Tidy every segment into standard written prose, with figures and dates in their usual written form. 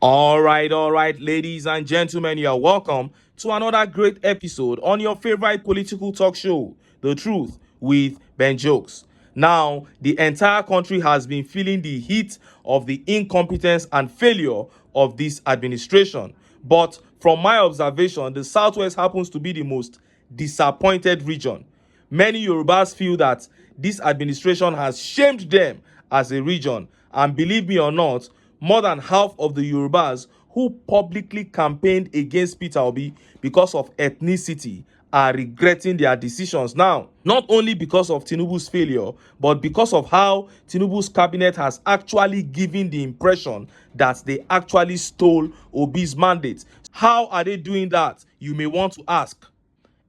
All right, ladies and gentlemen, you are welcome to another great episode on your favorite political talk show, The Truth with Ben Jokes. Now, the entire country has been feeling the heat of the incompetence and failure of this administration. But from my observation, the Southwest happens to be the most disappointed region. Many Yorubas feel that this administration has shamed them as a region, and believe me or not, more than half of the Yorubas who publicly campaigned against Peter Obi because of ethnicity are regretting their decisions now. Not only because of Tinubu's failure, but because of how Tinubu's cabinet has actually given the impression that they actually stole Obi's mandate. How are they doing that, you may want to ask?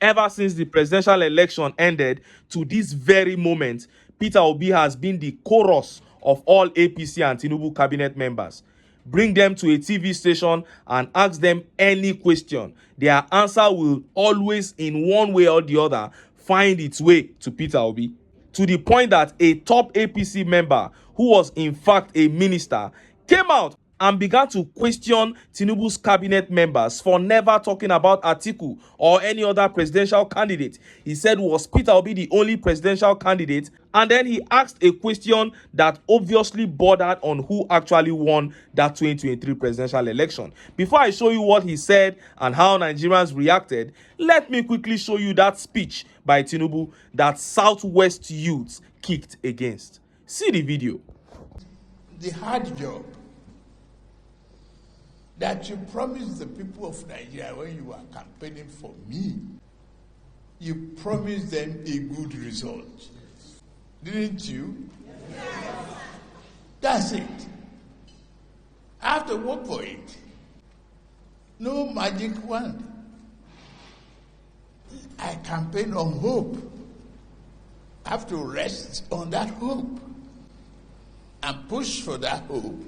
Ever since the presidential election ended to this very moment, Peter Obi has been the chorus of all APC and Tinubu cabinet members. Bring them to a TV station and ask them any question. Their answer will always, in one way or the other, find its way to Peter Obi. To the point that a top APC member, who was in fact a minister, came out and began to question Tinubu's cabinet members for never talking about Atiku or any other presidential candidate. He said, was Peter Obi the only presidential candidate? And then he asked a question that obviously bordered on who actually won that 2023 presidential election. Before I show you what he said and how Nigerians reacted, let me quickly show you that speech by Tinubu that Southwest youths kicked against. See the video. The hard job that you promised the people of Nigeria when you were campaigning for me, you promised them a good result. Didn't you? Yes. That's it. I have to work for it. No magic wand. I campaign on hope. I have to rest on that hope and push for that hope,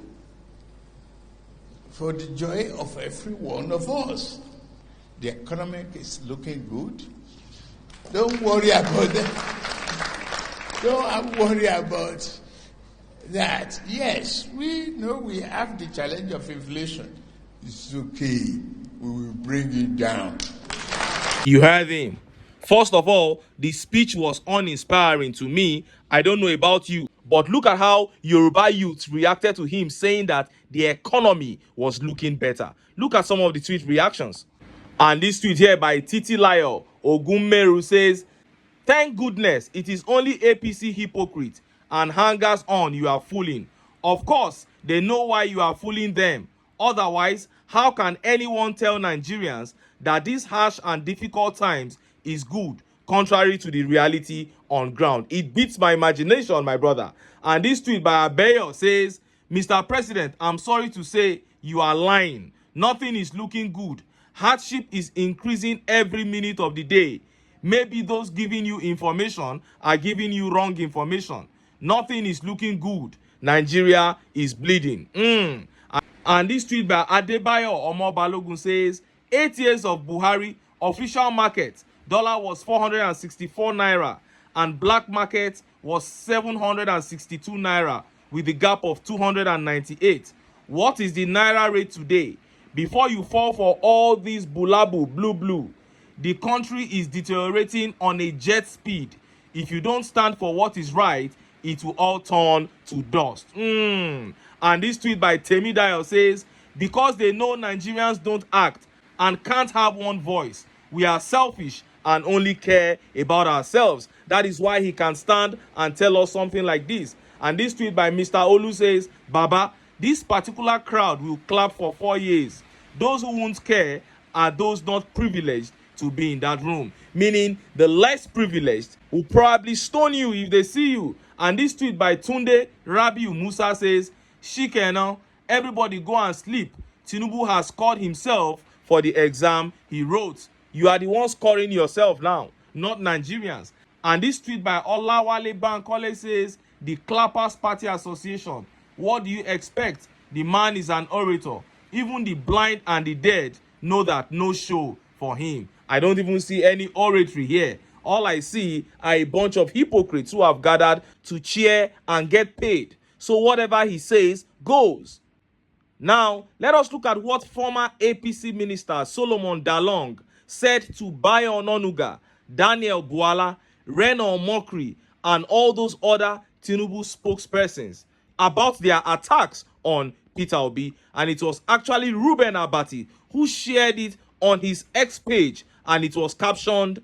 for the joy of every one of us. The economy is looking good. Don't worry about that. Don't worry about that. Yes, we know we have the challenge of inflation. It's okay. We will bring it down. You heard him. First of all, the speech was uninspiring to me. I don't know about you, but look at how Yoruba youths reacted to him saying that the economy was looking better. Look at some of the tweet reactions. And this tweet here by Titi Layo Ogunmeru says, "Thank goodness it is only APC hypocrite and hangers on you are fooling. Of course, they know why you are fooling them. Otherwise, how can anyone tell Nigerians that these harsh and difficult times is good, contrary to the reality on ground?" It beats my imagination, my brother. And this tweet by Abeyo says, "Mr. President, I'm sorry to say you are lying. Nothing is looking good. Hardship is increasing every minute of the day. Maybe those giving you information are giving you wrong information. Nothing is looking good. Nigeria is bleeding." And this tweet by Adebayo Omo Balogun says, 8 years of Buhari, official market, dollar was 464 naira and black market was 762 naira with the gap of 298. What is the naira rate today? Before you fall for all these bulabu blue, the country is deteriorating on a jet speed. If you don't stand for what is right, it will all turn to dust. And this tweet by Temidayo says, "Because they know Nigerians don't act and can't have one voice, we are selfish and only care about ourselves. That is why he can stand and tell us something like this." And this tweet by Mr. Olu says, "Baba, this particular crowd will clap for 4 years. Those who won't care are those not privileged to be in that room." Meaning the less privileged will probably stone you if they see you. And this tweet by Tunde Rabiu Musa says, "Shikena, everybody go and sleep. Tinubu has scored himself for the exam he wrote. You are the ones scoring yourself now, not Nigerians." And this tweet by Olawale Bankole says, "The Clappers Party Association. What do you expect? The man is an orator. Even the blind and the dead know that no show for him." I don't even see any oratory here. All I see are a bunch of hypocrites who have gathered to cheer and get paid. So whatever he says goes. Now, let us look at what former APC minister Solomon Dalong said to Bayo Ononuga, Daniel Buala, Reno Mokri, and all those other Tinubu spokespersons about their attacks on Peter Obi. And it was actually Ruben Abati who shared it on his X page, and it was captioned,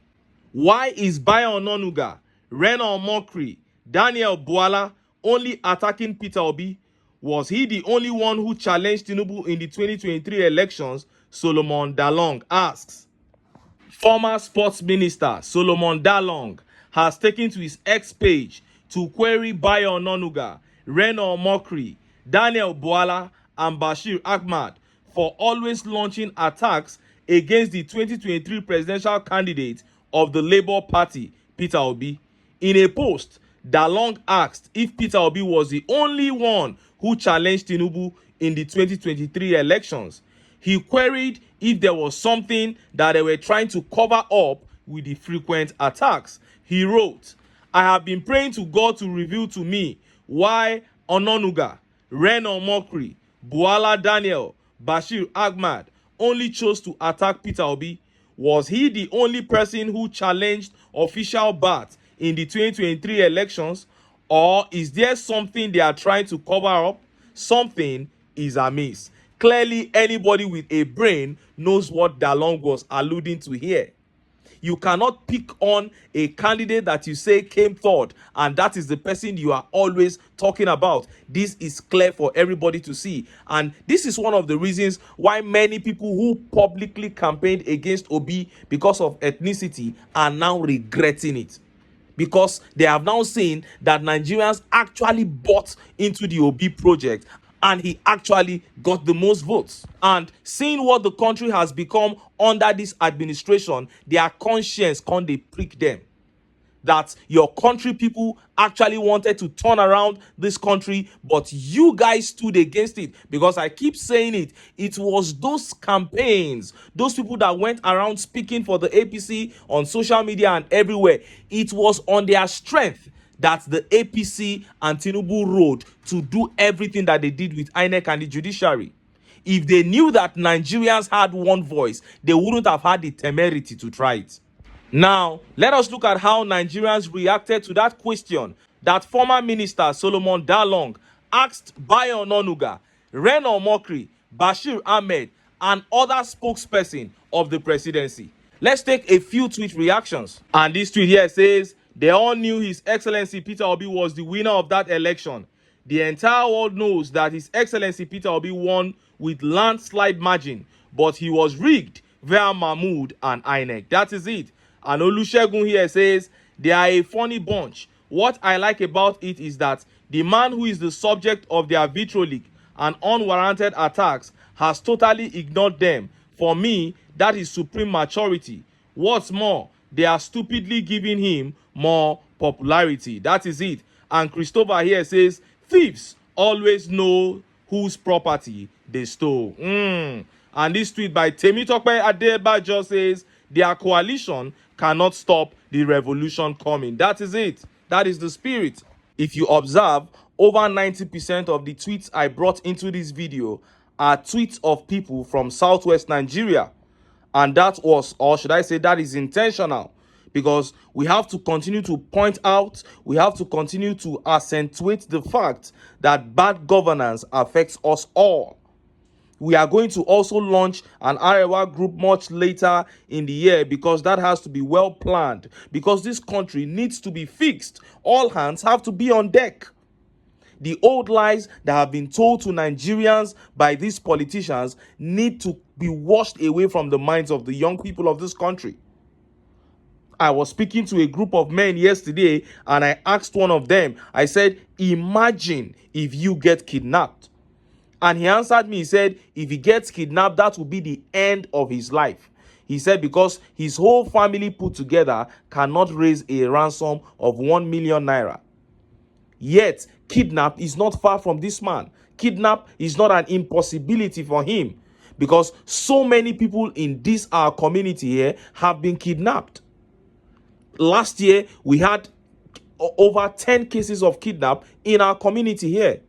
"Why is Bayo Ononuga, Reno Mokri, Daniel Buala only attacking Peter Obi? Was he the only one who challenged Tinubu in the 2023 elections?" Solomon Dalong asks. Former sports minister Solomon Dalong has taken to his X page to query Bayo Ononuga, Reno Mokri, Daniel Buala, and Bashir Ahmad for always launching attacks against the 2023 presidential candidate of the Labour Party, Peter Obi. In a post, Dalong asked if Peter Obi was the only one who challenged Tinubu in the 2023 elections. He queried if there was something that they were trying to cover up with the frequent attacks. He wrote, "I have been praying to God to reveal to me why Ononuga, Reno Mokri, Buala Daniel, Bashir Ahmad only chose to attack Peter Obi. Was he the only person who challenged official bat in the 2023 elections? Or is there something they are trying to cover up? Something is amiss." Clearly, anybody with a brain knows what Dalong was alluding to here. You cannot pick on a candidate that you say came third, and that is the person you are always talking about. This is clear for everybody to see, and this is one of the reasons why many people who publicly campaigned against Obi because of ethnicity are now regretting it, because they have now seen that Nigerians actually bought into the Obi project and he actually got the most votes. And seeing what the country has become under this administration, their conscience can't they prick them. That your country people actually wanted to turn around this country, but you guys stood against it. Because I keep saying it, it was those campaigns, those people that went around speaking for the APC on social media and everywhere, it was on their strength that the APC and Tinubu rode to do everything that they did with INEC and the judiciary. If they knew that Nigerians had one voice, they wouldn't have had the temerity to try it. Now, let us look at how Nigerians reacted to that question that former minister Solomon Dalong asked Bayo Ononuga, Reno Mokri, Bashir Ahmed, and other spokesperson of the presidency. Let's take a few tweet reactions. And this tweet here says, "They all knew His Excellency Peter Obi was the winner of that election. The entire world knows that His Excellency Peter Obi won with landslide margin, but he was rigged via Mahmood and INEC." That is it. And Olusegun here says, "They are a funny bunch. What I like about it is that the man who is the subject of their vitriolic and unwarranted attacks has totally ignored them. For me, that is supreme maturity. What's more, they are stupidly giving him more popularity." That is it. And Christopher here says, "Thieves always know whose property they stole." And this tweet by Temitope Adebajo says, "Their coalition cannot stop the revolution coming." That is it. That is the spirit. If you observe, over 90% of the tweets I brought into this video are tweets of people from Southwest Nigeria. And that was, or should I say, that is intentional, because we have to continue to point out, we have to continue to accentuate the fact that bad governance affects us all. We are going to also launch an Arewa group much later in the year, because that has to be well planned, because this country needs to be fixed. All hands have to be on deck. The old lies that have been told to Nigerians by these politicians need to be washed away from the minds of the young people of this country. I was speaking to a group of men yesterday, and I asked one of them, I said, "Imagine if you get kidnapped." And he answered me, he said, if he gets kidnapped, that will be the end of his life. He said because his whole family put together cannot raise a ransom of 1 million naira. Yet, kidnap is not far from this man. Kidnap is not an impossibility for him, because so many people in this our community here have been kidnapped. Last year, we had over 10 cases of kidnap in our community here.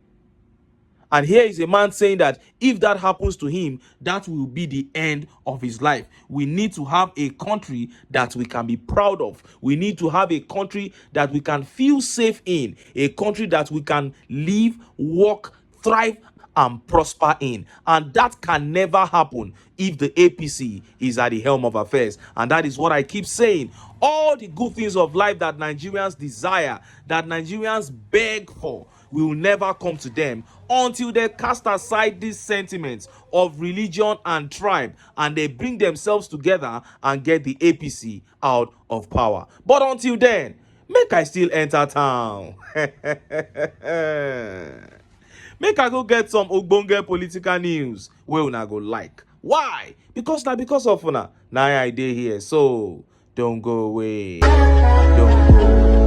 And here is a man saying that if that happens to him, that will be the end of his life. We need to have a country that we can be proud of. We need to have a country that we can feel safe in, a country that we can live, work, thrive, and prosper in. And that can never happen if the APC is at the helm of affairs. And that is what I keep saying. All the good things of life that Nigerians desire, that Nigerians beg for, will never come to them until they cast aside these sentiments of religion and tribe, and they bring themselves together and get the APC out of power. But until then, make I still enter town. Make I go get some ogbonge political news wey una go like. Why? Because because of una. Now I dey here, so don't go away. Don't go away.